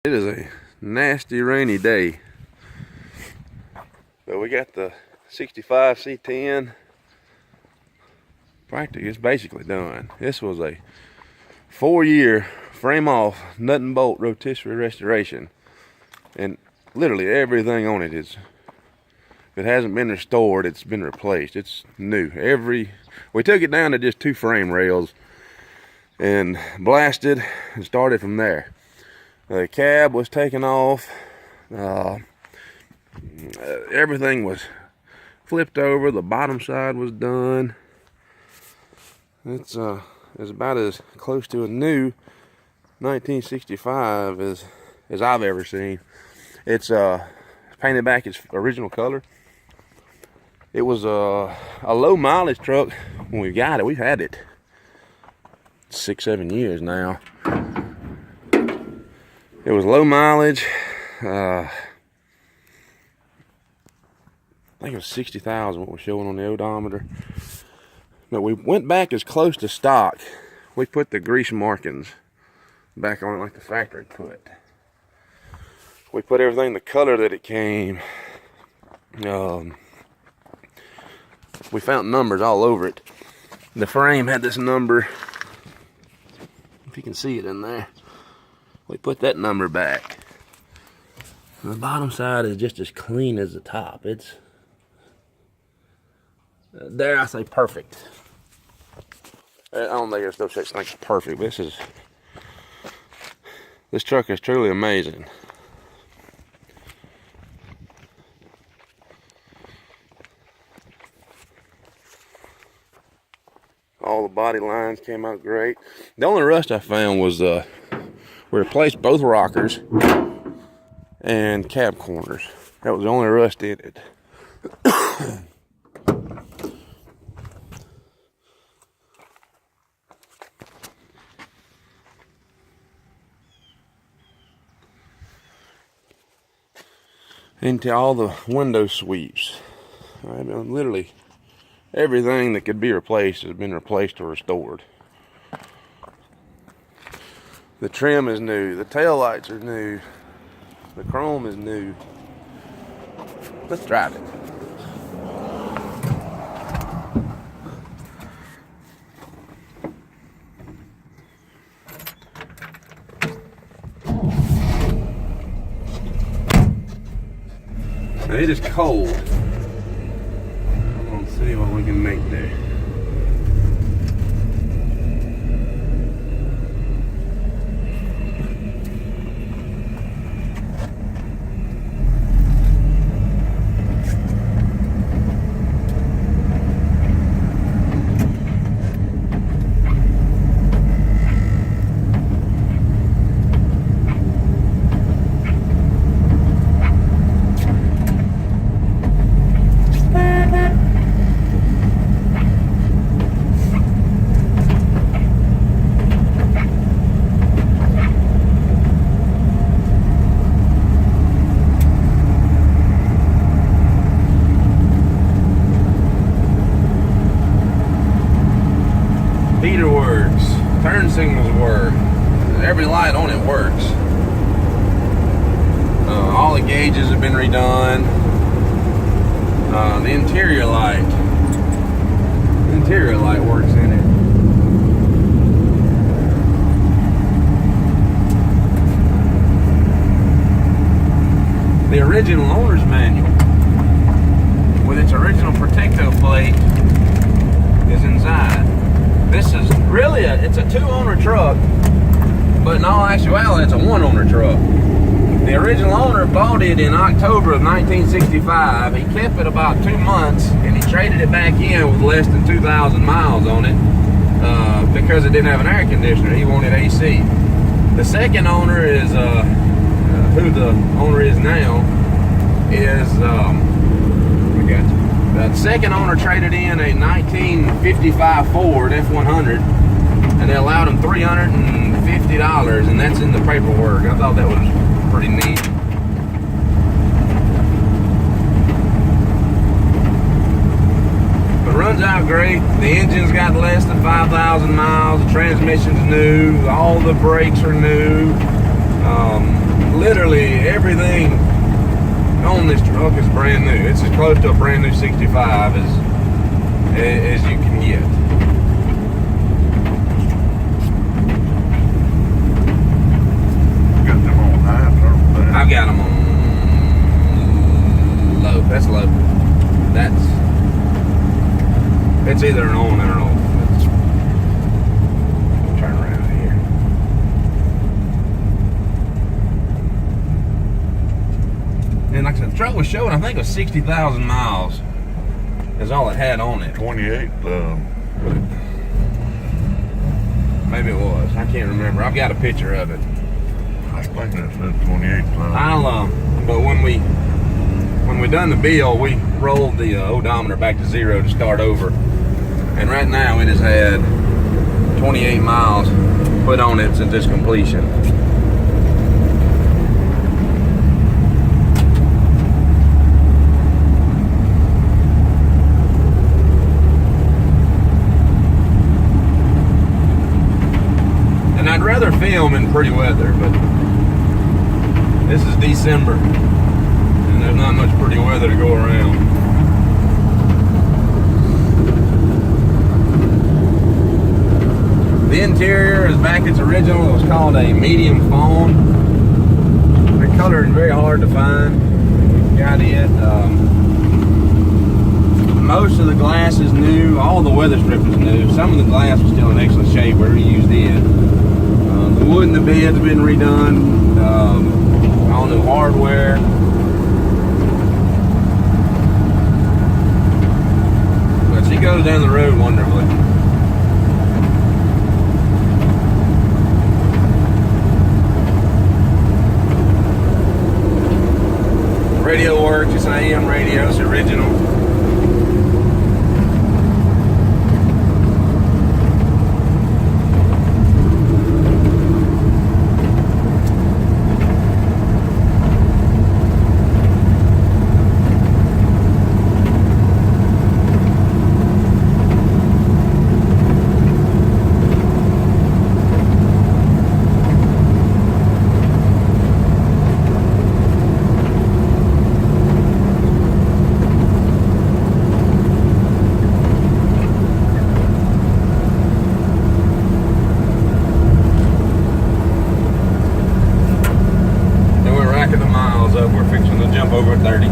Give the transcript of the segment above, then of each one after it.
It is a nasty rainy day, but we got the 65 C10 practically, it's basically done. This was a 4-year frame off nut and bolt rotisserie restoration, and literally everything on it is, if it hasn't been restored, it's been replaced. It's new. We took it down to just 2 frame rails and blasted and started from there. The cab was taken off. Everything was flipped over. The bottom side was done. It's about as close to a new 1965 as I've ever seen. It's painted back its original color. It was a low mileage truck when we got it. We've had it 6-7 years now. It was low mileage. I think it was 60,000 what was showing on the odometer. But we went back as close to stock. We put the grease markings back on it like the factory put. We put everything the color that it came. We found numbers all over it. The frame had this number, if you can see it in there. We put that number back. And the bottom side is just as clean as the top. It's, dare I say, perfect. I don't think there's no such thing as perfect. This truck is truly amazing. All the body lines came out great. The only rust I found was we replaced both rockers and cab corners. That was the only rust in it. Into all the window sweeps. I mean, literally everything that could be replaced has been replaced or restored. The trim is new. The tail lights are new. The chrome is new. Let's drive it. Now it is cold. I'm gonna see what we can make there. Heater works, turn signals work, every light on it works. All the gauges have been redone. The interior light works in it. The original owner's manual with its original Protecto plate is inside. This is really it's a 2-owner truck, but in all actuality, it's a 1-owner truck. The original owner bought it in October of 1965. He kept it about 2 months, and he traded it back in with less than 2,000 miles on it because it didn't have an air conditioner. He wanted AC. The second owner is, who the owner is now, is, the second owner traded in a 1955 Ford F100, and they allowed him $350, and that's in the paperwork. I thought that was pretty neat. But it runs out great. The engine's got less than 5,000 miles. The transmission's new. All the brakes are new. literally everything on this truck is brand new. It's as close to a brand new 65 as you can get. You got them on high or that? I've got them on low. That's low. It's either an on or an off. Turn around here. And like I said, the truck was showing, I think it was 60,000 miles is all it had on it. 28. Maybe it was. I can't remember. I've got a picture of it. I think that said 28. But when we done the bill, we rolled the odometer back to 0 to start over. And right now it has had 28 miles put on it since its completion. And I'd rather film in pretty weather, but this is December and there's not much pretty weather to go around. The interior is back its original. It was called a medium fawn. The color is very hard to find. Got it. Most of the glass is new. All the weather strip is new. Some of the glass was still in excellent shape where we used it. The wood in the bed's been redone. All new hardware. But she goes down the road wonderfully. Radio works, it's an AM radio, it's original. We're fixing to jump over 30.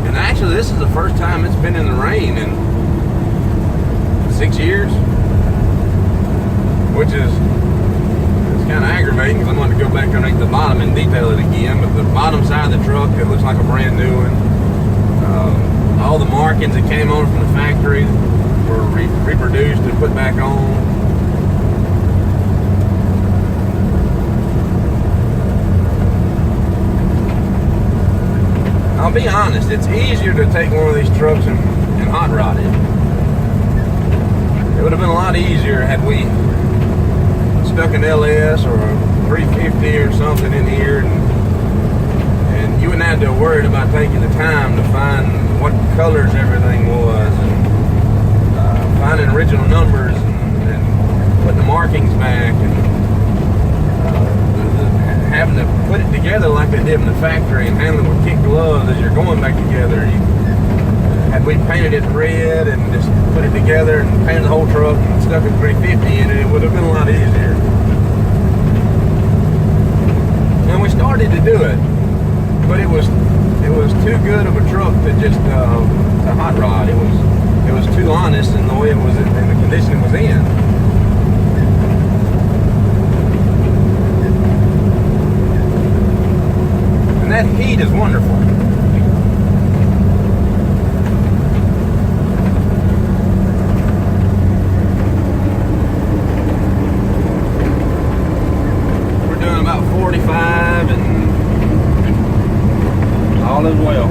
And actually this is the first time it's been in the rain in 6 years, which is kind of aggravating because I'm going to go back underneath the bottom and detail it again. But the bottom side of the truck, it looks like a brand new one. All the markings that came on from the factory were reproduced and put back on. I'll be honest, it's easier to take one of these trucks and hot rod it. It would have been a lot easier had we stuck an LS or a 350 or something in here, and you wouldn't have to worry about taking the time to find what colors everything was, and finding original numbers, and putting the markings back, and having to put it together like they did in the factory and handle it with kid gloves as you're going back together. Had we painted it red and just put it together and painted the whole truck and stuck a 350 in it, it would have been a lot easier. And we started to do it, but it was too good of a truck to just to hot rod. It was too honest in the way it was in the condition it was in. And that heat is wonderful. We're doing about 45 and all is well.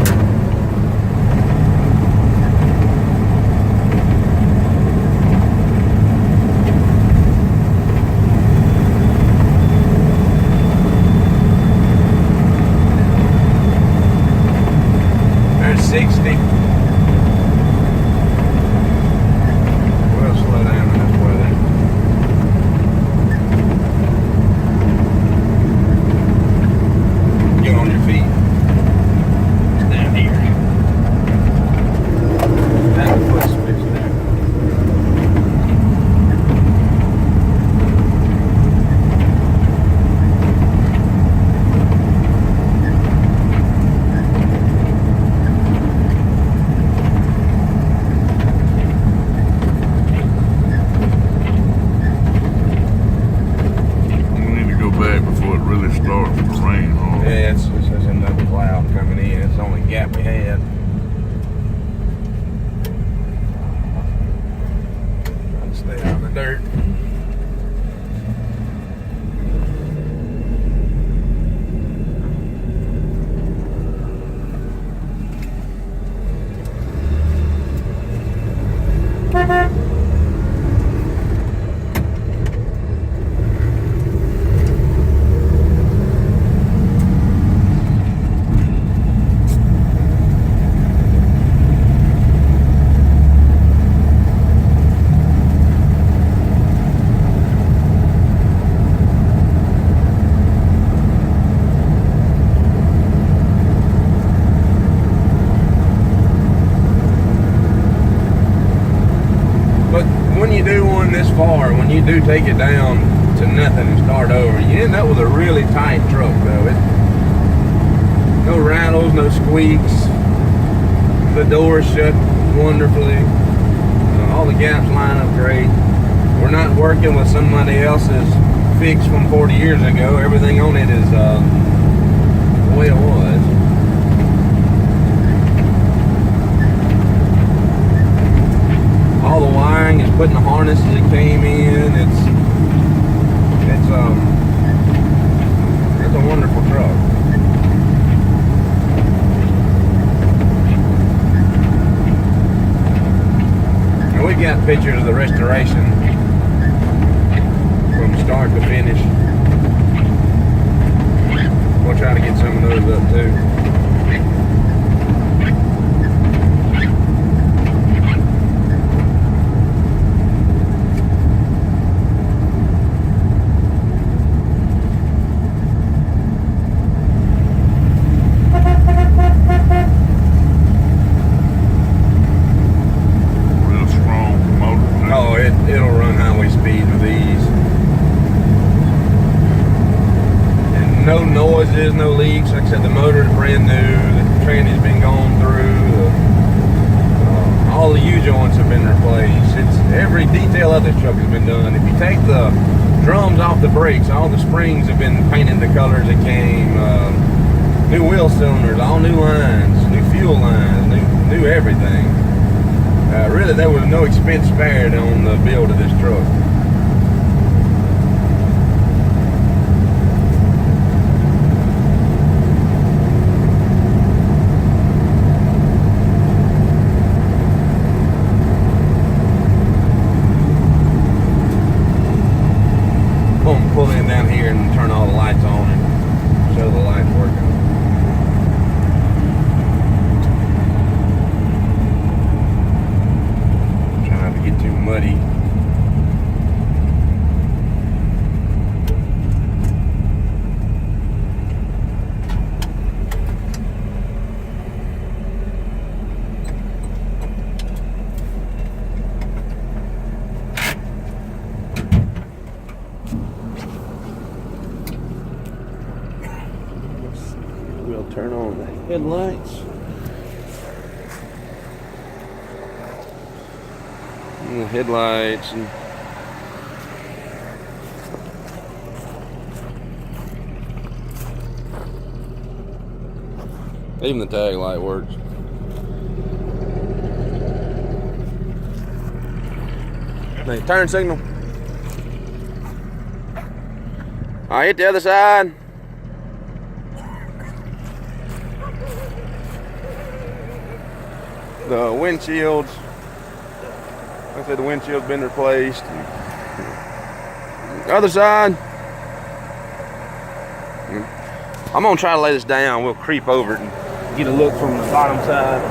this far, when you do take it down to nothing and start over, you end up with a really tight truck though. No rattles, no squeaks. The doors shut wonderfully. All the gaps line up great. We're not working with somebody else's fix from 40 years ago. Everything on it is the way it was. All the wiring is put in the harnesses it came in. It's a wonderful truck. And we've got pictures of the restoration from start to finish. We'll try to get some of those up too. It'll run highway speed with these. And no noises, no leaks. Like I said, the motor is brand new. The tranny's been gone through. All the U-joints have been replaced. It's every detail of this truck has been done. If you take the drums off the brakes, all the springs have been painted the colors that came. New wheel cylinders, all new lines, new fuel lines, new everything. Really, there was no expense spared on the build of this truck. I'm going to pull in down here and turn all the lights on and show the lights working. Get too muddy. We'll turn on the headlights. And the headlights and even the tag light works. The turn signal. Alright, hit the other side. The windshields. Like I said, the windshield's been replaced. Other side. I'm gonna try to lay this down. We'll creep over it and get a look from the bottom side.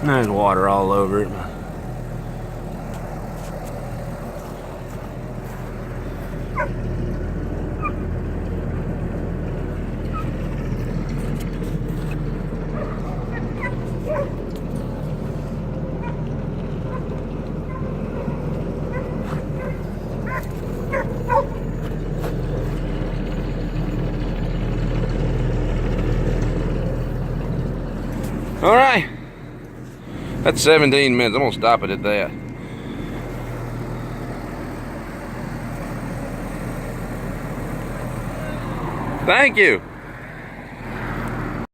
There's water all over it. All right, that's 17 minutes. I'm gonna stop it at that. Thank you.